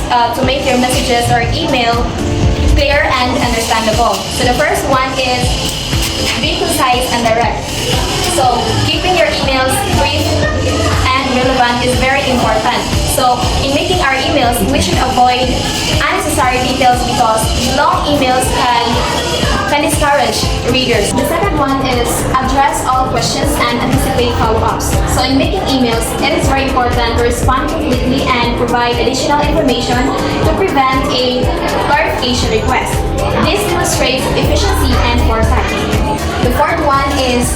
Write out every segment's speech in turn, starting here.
to make your messages or email clear and understandable. So the first one is being concise and direct. So keeping your emails brief and relevant is very important. So in making our emails, we should avoid unnecessary details because long emails can discourage readers. The second one is address all questions and anticipate follow-ups. So in making emails, it is very important to respond completely and provide additional information to prevent a clarification request. This demonstrates efficiency and foresight. The fourth one is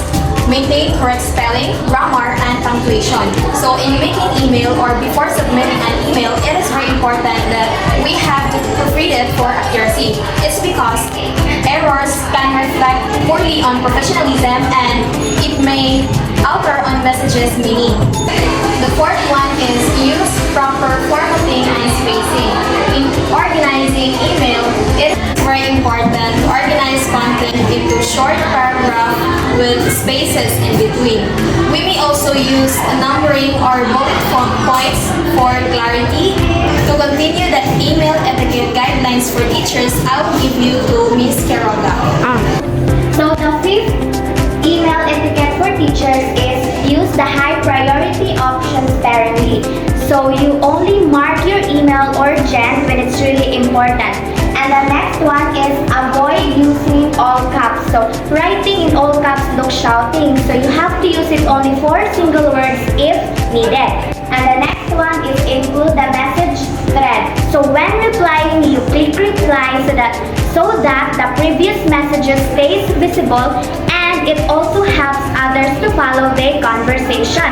maintain correct spelling, grammar, and punctuation. So in making email or before submitting an email, it is very important that we have to proofread it for accuracy. It's because errors can reflect poorly on professionalism and it may alter on messages meaning. The fourth one is use proper formatting and spacing. In organizing email, it is very important to organize content into short paragraph with spaces in between. We may also use numbering or bullet points for clarity. To continue the email etiquette guidelines for teachers, I will give you to Miss Carola. So the fifth email etiquette for teachers is use the high priority option sparingly. So you only mark your email urgent when it's really important. And the next one is avoid using all caps. So writing in all caps looks shouting. So you have to use it only for single words if needed. And the next one is include the message thread. So when replying, you click reply so that the previous messages stays visible and it also helps others to follow the conversation.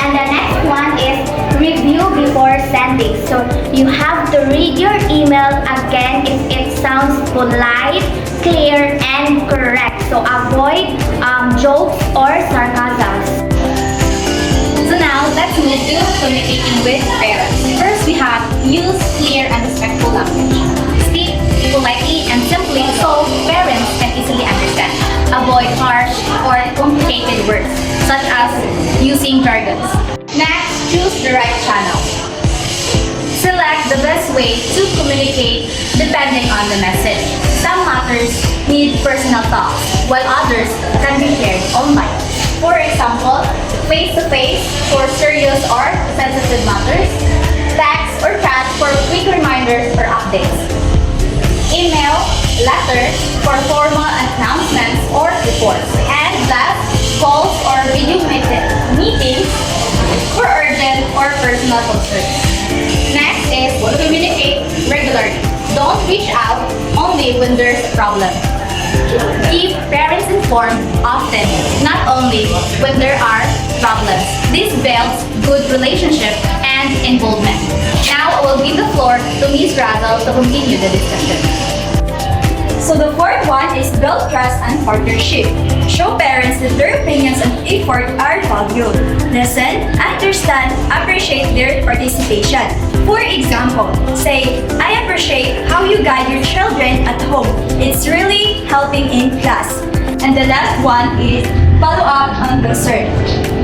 And the next one is review before sending. So you have to read your email again if it sounds polite, clear, and correct. So avoid jokes or sarcasms. So now, let's move to communicating with parents. First, we have use clear and respectful language. Speak politely and simply so parents can easily understand. Avoid harsh or complicated words, such as using jargons. Next, choose the right channel. Select the best way to communicate depending on the message. Some matters need personal talks, while others can be shared online. For example, face-to-face for serious or sensitive matters, text or chat for quick reminders or updates, email, letters for formal announcements or reports, and last, calls or video meetings for urgent or personal concerns. Next is communicate regularly. Don't reach out only when there's a problem. Keep parents informed often, not only when there are problems. This builds good relationship and involvement. Now I will give the floor to Ms. Razel to continue the discussion. So the fourth one is build trust and partnership. Show parents that their opinions and effort are valued. Listen, understand, appreciate their participation. For example, say, I appreciate how you guide your children at home. It's really helping in class. And the last one is follow up on concern.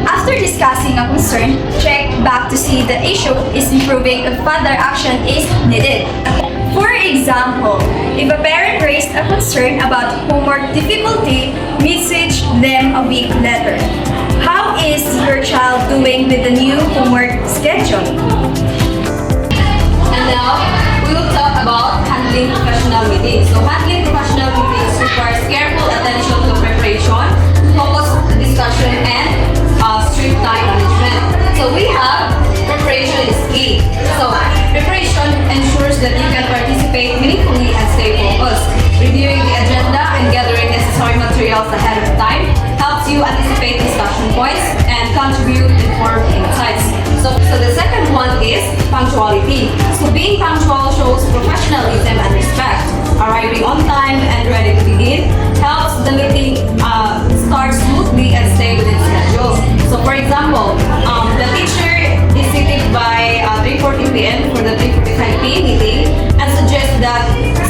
After discussing a concern, check back to see the issue is improving if further action is needed. For example, if a parent raised a concern about homework difficulty, message them a week later. How is your child doing with the new homework schedule? And now, we will talk about handling professional meetings. So handling professional meetings requires careful attention to preparation, focused discussion, and strict time management. So we have preparation is key. So preparation ensures that you can participate meaningfully and stay focused. Reviewing the agenda and gathering necessary materials ahead of time helps you anticipate discussion points and contribute informed insights. So the second one is punctuality. So being punctual shows professionalism and respect. Arriving on time and ready to begin helps the meeting start smoothly and stay within schedule. So for example, the teacher is seated by 3:40 p.m. for the 3:45 p.m. meeting and suggests that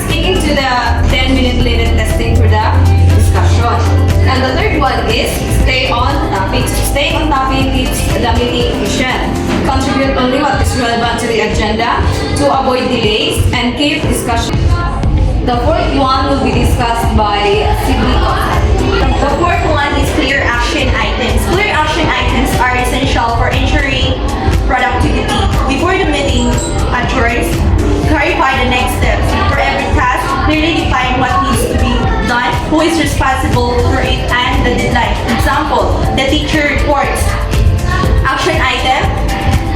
sticking to the 10-minute limit testing for the discussion. And the third one is stay on topic. Staying on topic keeps the meeting efficient. Contribute only what is relevant to the agenda to avoid teacher reports. Action item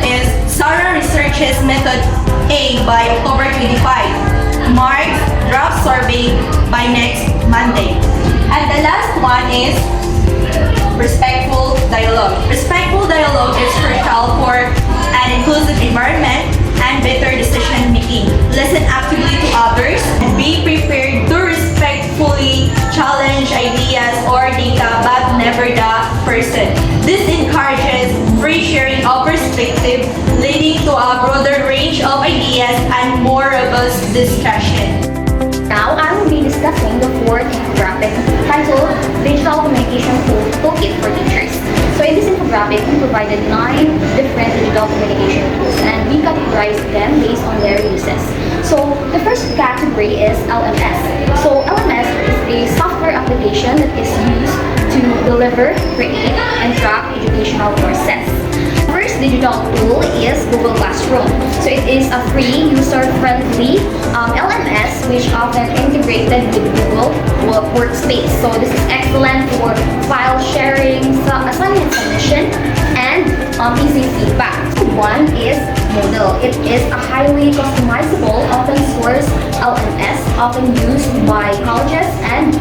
is Sarah researches method A by October 25. Mark draft survey by next Monday. And the last one is respectful dialogue. Respectful dialogue is crucial for an inclusive environment and better decision making. Listen actively to others and be prepared to respectfully challenge ideas or data but never the person. This encourages free sharing of perspective, leading to a broader range of ideas and more robust discussion. Now, I will be discussing the fourth infographic titled Digital Communication Toolkit for Teachers. So in this infographic, we provided 9 different digital communication tools and we categorized them based on their uses. So the first category is LMS. So LMS is a software application that is used to deliver, create, and track educational courses. First digital tool is Google Classroom. So it is a free, user-friendly LMS which often integrated with Google Workspace. So this is excellent for file sharing, assignment submission, and easy feedback. One is Moodle. It is a highly customizable open source LMS often used by colleges and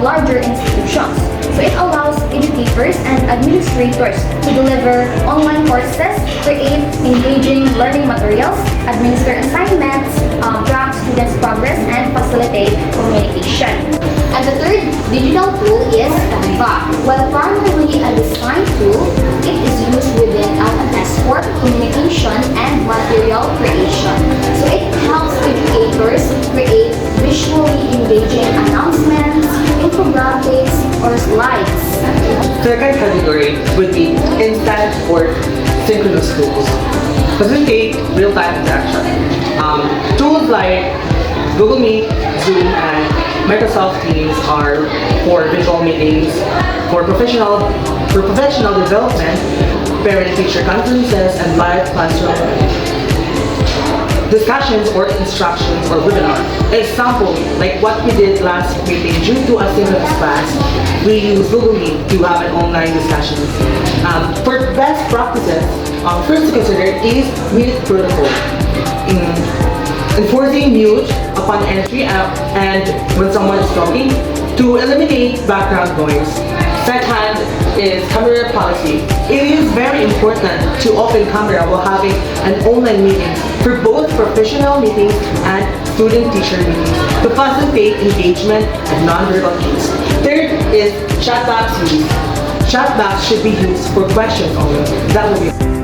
larger institutions. So it allows educators and administrators to deliver online courses, create engaging learning materials, administer assignments, track students' progress, and facilitate communication. And the third digital tool is Canva. While primarily a design tool, it is used within LMS for communication and material creation. So it helps educators create visually engaging announcements, infographics, or slides. Second category would be instant or synchronous tools. Facilitate real-time interaction. Tools like Google Meet, Zoom, and Microsoft Teams are for visual meetings, for professional development, parent-teacher conferences, and live classroom discussions or instructions or webinar. Example, like what we did last meeting, due to asynchronous class, we use Google Meet to have an online discussion. For best practices, first to consider is mute protocol. Enforcing mute upon entry and when someone is talking to eliminate background noise. Second is camera policy. It is very important to open camera while having an online meeting for both professional meetings and student-teacher meetings to facilitate engagement and non-verbal cues. Third is chat box use. Chat box should be used for questions only. That will be